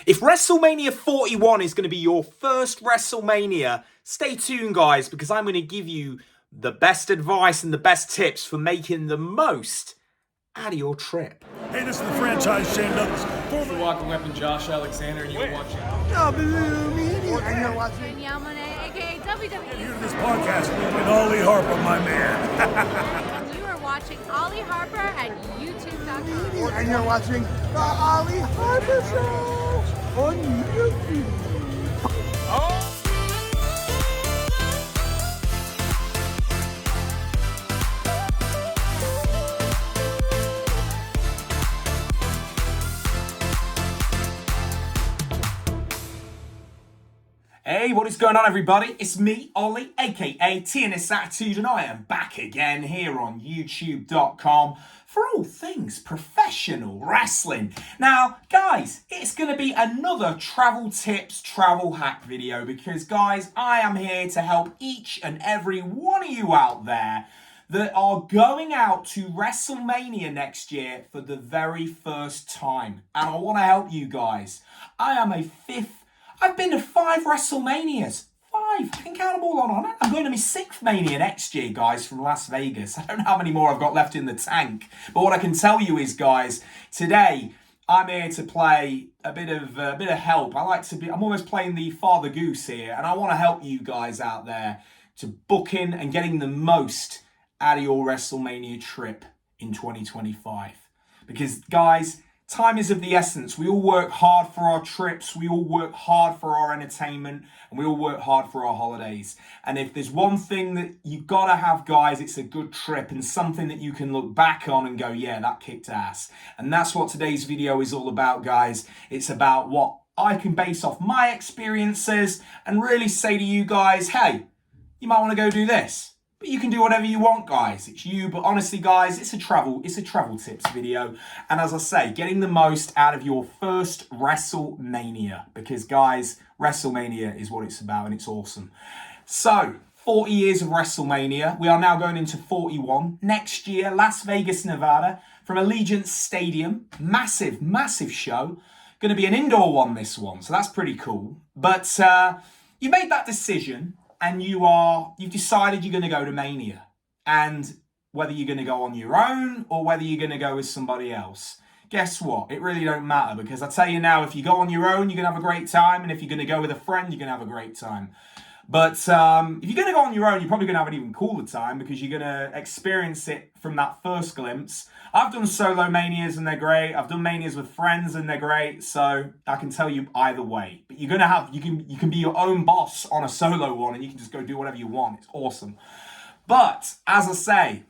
If WrestleMania 41 is going to be your first WrestleMania, stay tuned, guys, because I'm going to give you the best advice and the best tips for making the most out of your trip. Hey, this is the franchise Shane Douglas. This is the Walking Weapon Josh Alexander, and you're watching. And you're watching. Yamane, aka WWE. Here to this podcast with Ollie Harper, my man. And you are watching Ollie Harper at YouTube.com. And you're watching the Ollie Harper Show on YouTube. Oh. Hey, what is going on, everybody? It's me, Ollie, aka TNSAttitude, and I am back again here on YouTube.com for all things professional wrestling. Now, guys, it's going to be another travel tips, travel hack video because, guys, I am here to help each and every one of you out there that are going out to WrestleMania next year for the very first time. And I want to help you guys. I've been to 5 WrestleManias. 5. I can count them all on. I'm going to my 6th Mania next year, guys, from Las Vegas. I don't know how many more I've got left in the tank. But what I can tell you is, guys, today I'm here to play a bit of help. I'm almost playing the Father Goose here, and I want to help you guys out there to booking and getting the most out of your WrestleMania trip in 2025. Because, guys, time is of the essence. We all work hard for our trips. We all work hard for our entertainment. And we all work hard for our holidays. And if there's one thing that you gotta have, guys, it's a good trip and something that you can look back on and go, yeah, that kicked ass. And that's what today's video is all about, guys. It's about what I can base off my experiences and really say to you guys, hey, you might want to go do this. But you can do whatever you want, guys. It's you. But honestly, guys, it's a travel tips video. And as I say, getting the most out of your first WrestleMania. Because, guys, WrestleMania is what it's about and it's awesome. So, 40 years of WrestleMania. We are now going into 41. Next year, Las Vegas, Nevada, from Allegiant Stadium. Massive, massive show. Going to be an indoor one, this one. So that's pretty cool. But you made that decision. And you've decided you're going to go to Mania. And whether you're going to go on your own or whether you're going to go with somebody else. Guess what? It really don't matter. Because I tell you now, if you go on your own, you're going to have a great time. And if you're going to go with a friend, you're going to have a great time. But if you're going to go on your own, you're probably going to have an even cooler time because you're going to experience it from that first glimpse. I've done solo manias and they're great. I've done manias with friends and they're great. So I can tell you either way. But you're going to have, you can be your own boss on a solo one and you can just go do whatever you want. It's awesome. But as I say,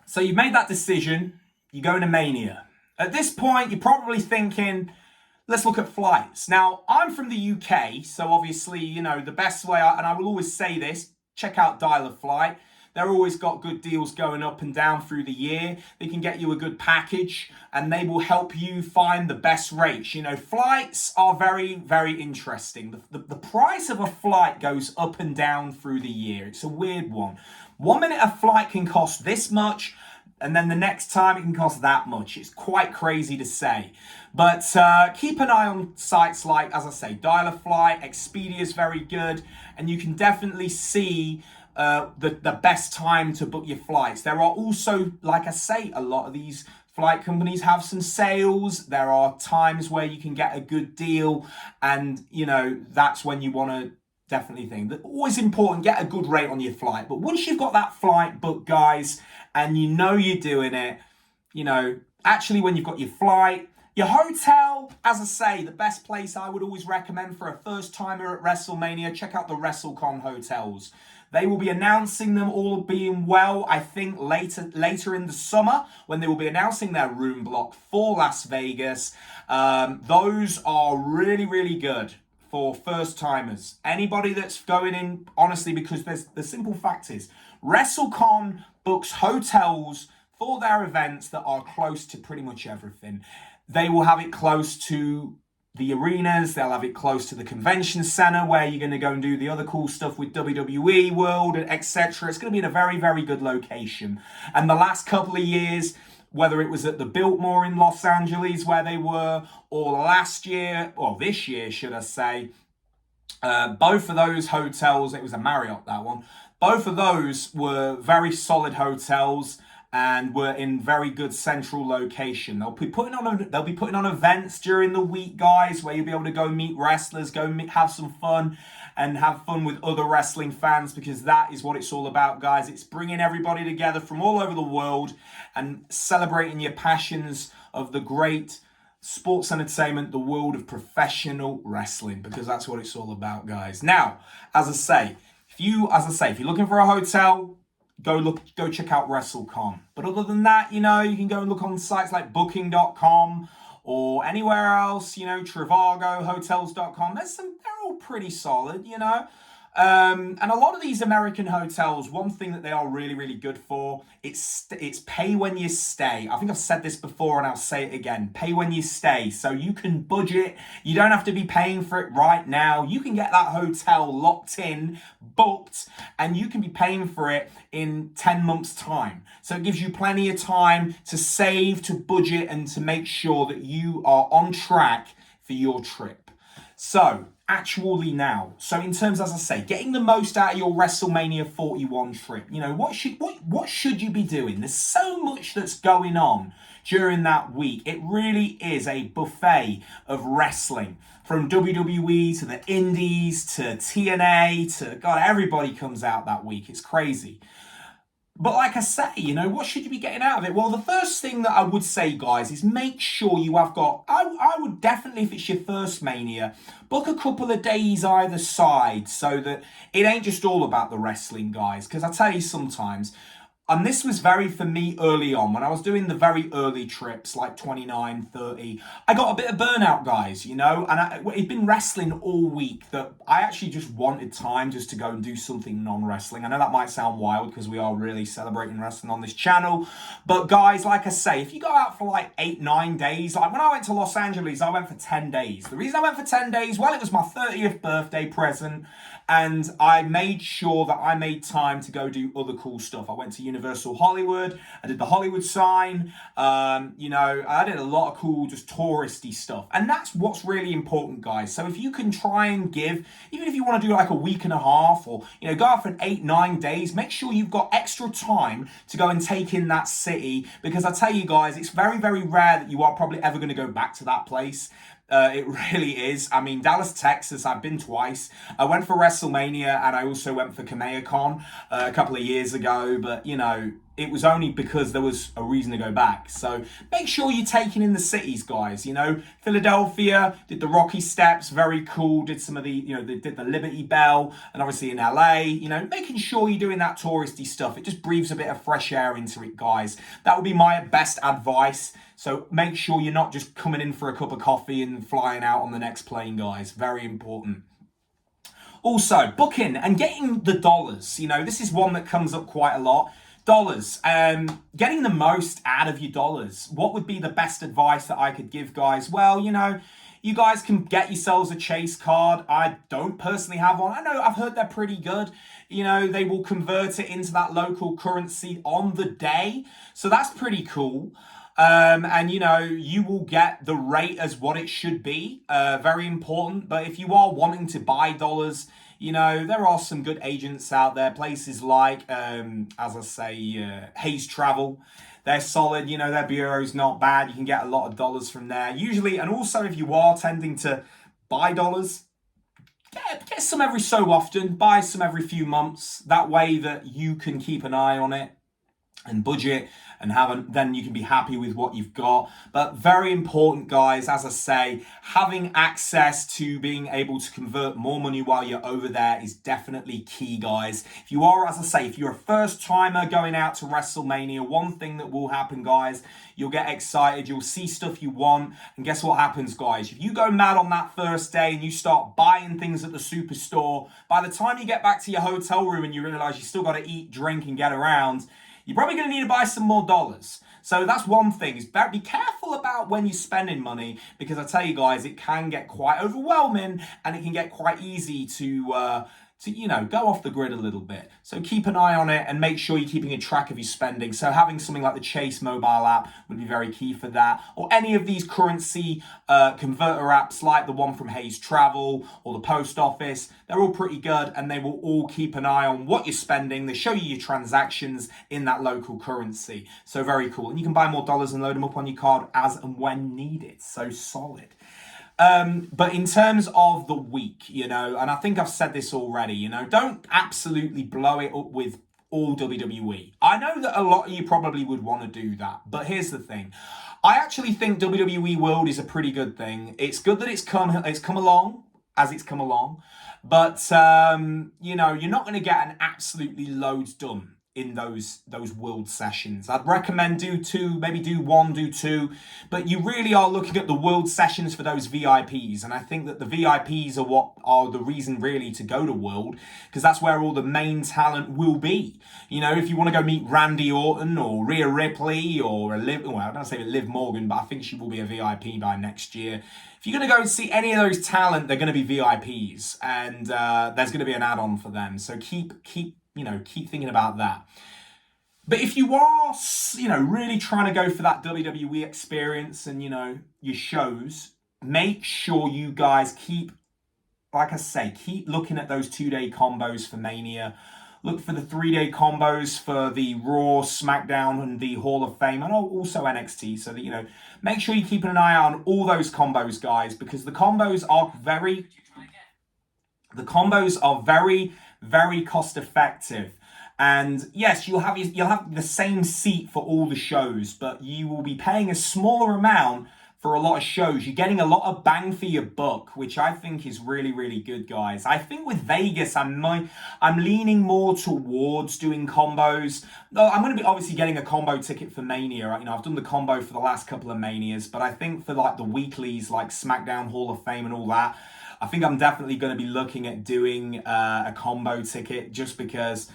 so you've made that decision. You're going to Mania. At this point, you're probably thinking, let's look at flights. Now, I'm from the UK, so obviously, you know, the best way, and I will always say this, check out Dial a Flight. They're always got good deals going up and down through the year. They can get you a good package, and they will help you find the best rates. You know, flights are very, very interesting. The price of a flight goes up and down through the year. It's a weird one. 1 minute a flight can cost this much, and then the next time it can cost that much. It's quite crazy to say. But keep an eye on sites like, as I say, Dial a Flight, Expedia is very good. And you can definitely see the best time to book your flights. There are also, like I say, a lot of these flight companies have some sales. There are times where you can get a good deal. And, you know, that's when you want to definitely think that always important, get a good rate on your flight. But once you've got that flight booked, guys, and you know you're doing it, you know, actually when you've got your flight, your hotel, as I say, the best place I would always recommend for a first timer at WrestleMania, check out the WrestleCon hotels. They will be announcing them all being well, I think, later in the summer when they will be announcing their room block for Las Vegas. Those are really, really good for first timers. Anybody that's going in, honestly, because the simple fact is, WrestleCon books hotels for their events that are close to pretty much everything. They will have it close to the arenas, they'll have it close to the convention center where you're going to go and do the other cool stuff with WWE World, etc. It's going to be in a very, very good location. And the last couple of years, whether it was at the Biltmore in Los Angeles where they were, or last year, or this year, should I say. Both of those hotels, it was a Marriott, that one. Both of those were very solid hotels and were in very good central location. They'll be putting on events during the week, guys, where you'll be able to go meet wrestlers, have some fun, and have fun with other wrestling fans, because that is what it's all about, guys. It's bringing everybody together from all over the world and celebrating your passions of the great sports entertainment, the world of professional wrestling, because that's what it's all about, guys. Now, as I say, if you're looking for a hotel, go check out WrestleCon. But other than that, you can go and look on sites like booking.com or anywhere else, Trivago, hotels.com. They're all pretty solid, And a lot of these American hotels, one thing that they are really, really good for, it's pay when you stay. I think I've said this before and I'll say it again. Pay when you stay. So you can budget. You don't have to be paying for it right now. You can get that hotel locked in, booked, and you can be paying for it in 10 months' time. So it gives you plenty of time to save, to budget, and to make sure that you are on track for your trip. So, actually now, in terms, as I say, getting the most out of your WrestleMania 41 trip, what should you be doing? There's so much that's going on during that week. It really is a buffet of wrestling, from WWE to the Indies to TNA to, God, everybody comes out that week. It's crazy. But like I say, what should you be getting out of it? Well, the first thing that I would say, guys, is make sure you have got, I would definitely, if it's your first Mania, book a couple of days either side so that it ain't just all about the wrestling, guys. Because I tell you sometimes, and this was very for me early on, when I was doing the very early trips, like 29, 30, I got a bit of burnout, guys, and I'd been wrestling all week that I actually just wanted time just to go and do something non-wrestling. I know that might sound wild because we are really celebrating wrestling on this channel. But guys, like I say, if you go out for like 8, 9 days, like when I went to Los Angeles, I went for 10 days. The reason I went for 10 days, well, it was my 30th birthday present. And I made sure that I made time to go do other cool stuff. I went to Universal Hollywood. I did the Hollywood sign. I did a lot of cool, just touristy stuff. And that's what's really important, guys. So if you can try and give, even if you want to do like a week and a half, or, go out for 8, 9 days, make sure you've got extra time to go and take in that city. Because I tell you guys, it's very, very rare that you are probably ever going to go back to that place. It really is. I mean, Dallas, Texas, I've been twice. I went for WrestleMania and I also went for KamehaCon a couple of years ago. But, it was only because there was a reason to go back. So make sure you're taking in the cities, guys. Philadelphia, did the Rocky Steps, very cool. Did some of the, they did the Liberty Bell. And obviously in LA, making sure you're doing that touristy stuff. It just breathes a bit of fresh air into it, guys. That would be my best advice. So make sure you're not just coming in for a cup of coffee and flying out on the next plane, guys. Very important. Also, booking and getting the dollars. This is one that comes up quite a lot. Dollars. Getting the most out of your dollars. What would be the best advice that I could give, guys? Well, you guys can get yourselves a Chase card. I don't personally have one. I know, I've heard they're pretty good. They will convert it into that local currency on the day. So that's pretty cool. And you will get the rate as what it should be. Very important. But if you are wanting to buy dollars, there are some good agents out there. Places like, as I say, Hayes Travel. They're solid. Their bureau's not bad. You can get a lot of dollars from there. Usually, and also if you are tending to buy dollars, get some every so often. Buy some every few months. That way that you can keep an eye on it and budget and then you can be happy with what you've got. But very important, guys, as I say, having access to being able to convert more money while you're over there is definitely key, guys. If you are, as I say, if you're a first timer going out to WrestleMania, one thing that will happen, guys, you'll get excited, you'll see stuff you want, and guess what happens, guys? If you go mad on that first day and you start buying things at the superstore, by the time you get back to your hotel room and you realize you still got to eat, drink, and get around, you're probably going to need to buy some more dollars. So that's one thing. Is be careful about when you're spending money, because I tell you guys, it can get quite overwhelming and it can get quite easy to go off the grid a little bit. So keep an eye on it and make sure you're keeping a track of your spending. So having something like the Chase mobile app would be very key for that. Or any of these currency converter apps like the one from Hayes Travel or the Post Office. They're all pretty good and they will all keep an eye on what you're spending. They show you your transactions in that local currency. So very cool. And you can buy more dollars and load them up on your card as and when needed. So solid. But in terms of the week, and I think I've said this already, don't absolutely blow it up with all WWE. I know that a lot of you probably would want to do that, but here's the thing. I actually think WWE World is a pretty good thing. It's good that it's come along as it's come along, but you're not going to get an absolutely loads done in those world sessions. I'd recommend do 2, maybe do 1, do 2, but you really are looking at the world sessions for those VIPs, and I think that the VIPs are what are the reason really to go to World, because that's where all the main talent will be. If you want to go meet Randy Orton or Rhea Ripley or I don't say Liv Morgan, but I think she will be a VIP by next year. If you're going to go and see any of those talent, they're going to be VIPs, and there's going to be an add-on for them. So keep thinking about that. But if you are, really trying to go for that WWE experience and, your shows, make sure you guys keep looking at those 2-day combos for Mania. Look for the 3-day combos for the Raw, SmackDown, and the Hall of Fame, and also NXT, so that, make sure you're keeping an eye on all those combos, guys, because the combos are very, very cost effective. And yes, you'll have the same seat for all the shows, but you will be paying a smaller amount for a lot of shows. You're getting a lot of bang for your buck, which I think is really, really good, guys. I think with Vegas, I'm leaning more towards doing combos. I'm going to be obviously getting a combo ticket for Mania. Right? I've done the combo for the last couple of Manias, but I think for like the weeklies, like SmackDown, Hall of Fame, and all that, I think I'm definitely going to be looking at doing a combo ticket just because,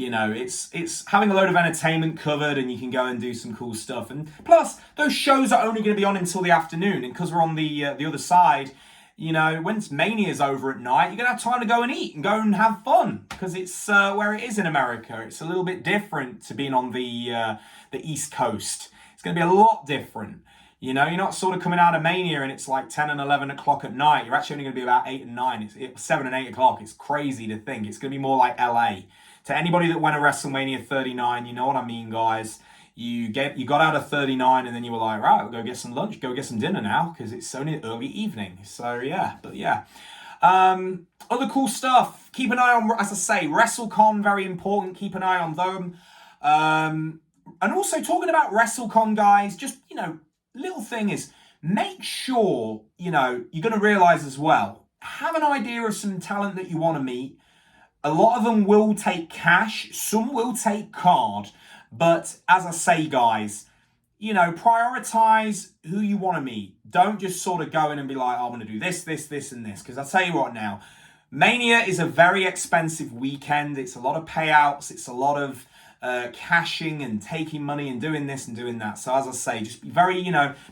it's having a load of entertainment covered and you can go and do some cool stuff. And plus, those shows are only going to be on until the afternoon. And because we're on the other side, once Mania's over at night, you're going to have time to go and eat and go and have fun because it's where it is in America. It's a little bit different to being on the East Coast. It's going to be a lot different. You're not sort of coming out of Mania and it's like 10 and 11 o'clock at night. You're actually only going to be about 8 and 9. It's 7 and 8 o'clock. It's crazy to think. It's going to be more like LA. To anybody that went to WrestleMania 39, you know what I mean, guys. You got out of 39 and then you were like, right, we'll go get some lunch, go get some dinner now because it's only early evening. So yeah, but yeah. Other cool stuff. Keep an eye on, as I say, WrestleCon, very important. Keep an eye on them. And also talking about WrestleCon, guys, just, little thing is make sure, you're going to realize as well, have an idea of some talent that you want to meet. A lot of them will take cash, some will take card, but as I say, guys, prioritize who you want to meet. Don't just sort of go in and be like, I'm going to do this, and this. Because I'll tell you what now, Mania is a very expensive weekend. It's a lot of payouts. It's a lot of cashing and taking money and doing this and doing that. So as I say, just be very,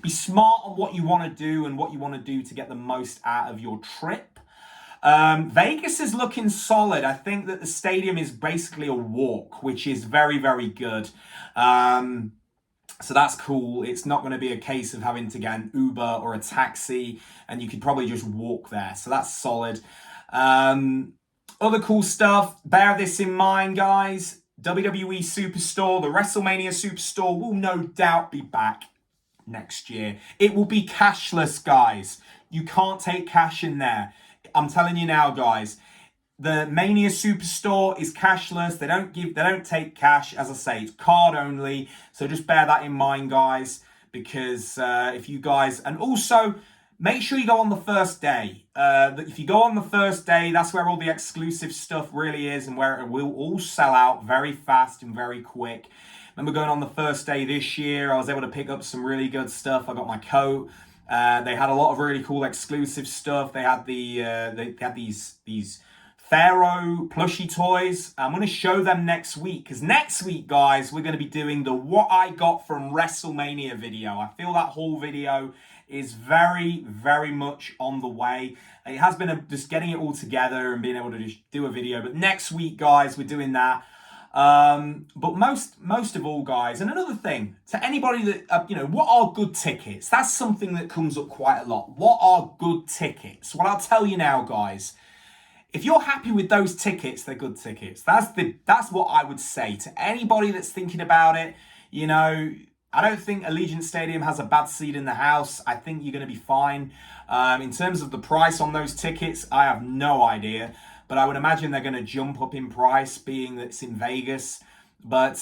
be smart on what you want to do and what you want to do to get the most out of your trip. Vegas is looking solid. I think that the stadium is basically a walk, which is very, very good. So that's cool. It's not going to be a case of having to get an Uber or a taxi, and you could probably just walk there. So that's solid. Other cool stuff. Bear this in mind, guys. WWE Superstore, the WrestleMania Superstore will no doubt be back next year. It will be cashless, guys. You can't take cash in there. I'm telling you now, guys, the Mania Superstore is cashless. They don't take cash. As I say, it's card only. So just bear that in mind, guys, because if you guys, and also make sure you go on the first day. If you go on the first day, that's where all the exclusive stuff really is and where it will all sell out very fast and very quick. Remember going on the first day this year, I was able to pick up some really good stuff. I got my coat. They had a lot of really cool exclusive stuff. They had these Pharaoh plushie toys. I'm going to show them next week because next week, guys, we're going to be doing the What I Got from WrestleMania video. I feel that whole video is very, very much on the way. It has been just getting it all together and being able to just do a video. But next week, guys, we're doing that. But most of all, guys, and another thing to anybody that what are good tickets? That's something that comes up quite a lot. What are good tickets? Well, I'll tell you now, guys. If you're happy with those tickets, they're good tickets. That's what I would say to anybody that's thinking about it. I don't think Allegiant Stadium has a bad seat in the house. I think you're going to be fine. In terms of the price on those tickets, I have no idea. But I would imagine they're going to jump up in price, being that it's in Vegas. But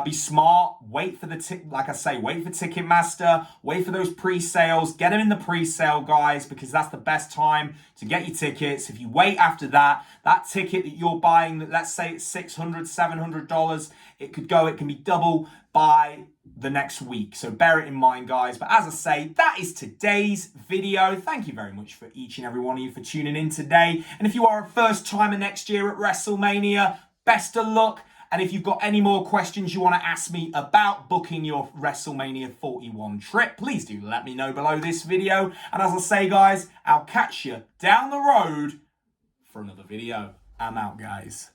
be smart. Wait for like I say, wait for Ticketmaster. Wait for those pre-sales. Get them in the pre-sale, guys, because that's the best time to get your tickets. If you wait after that ticket that you're buying, let's say it's $600, $700, it can be double by the next week. So bear it in mind, guys. But as I say, that is today's video. Thank you very much for each and every one of you for tuning in today. And if you are a first timer next year at WrestleMania, best of luck. And if you've got any more questions you want to ask me about booking your WrestleMania 41 trip, please do let me know below this video. And as I say, guys, I'll catch you down the road for another video. I'm out, guys.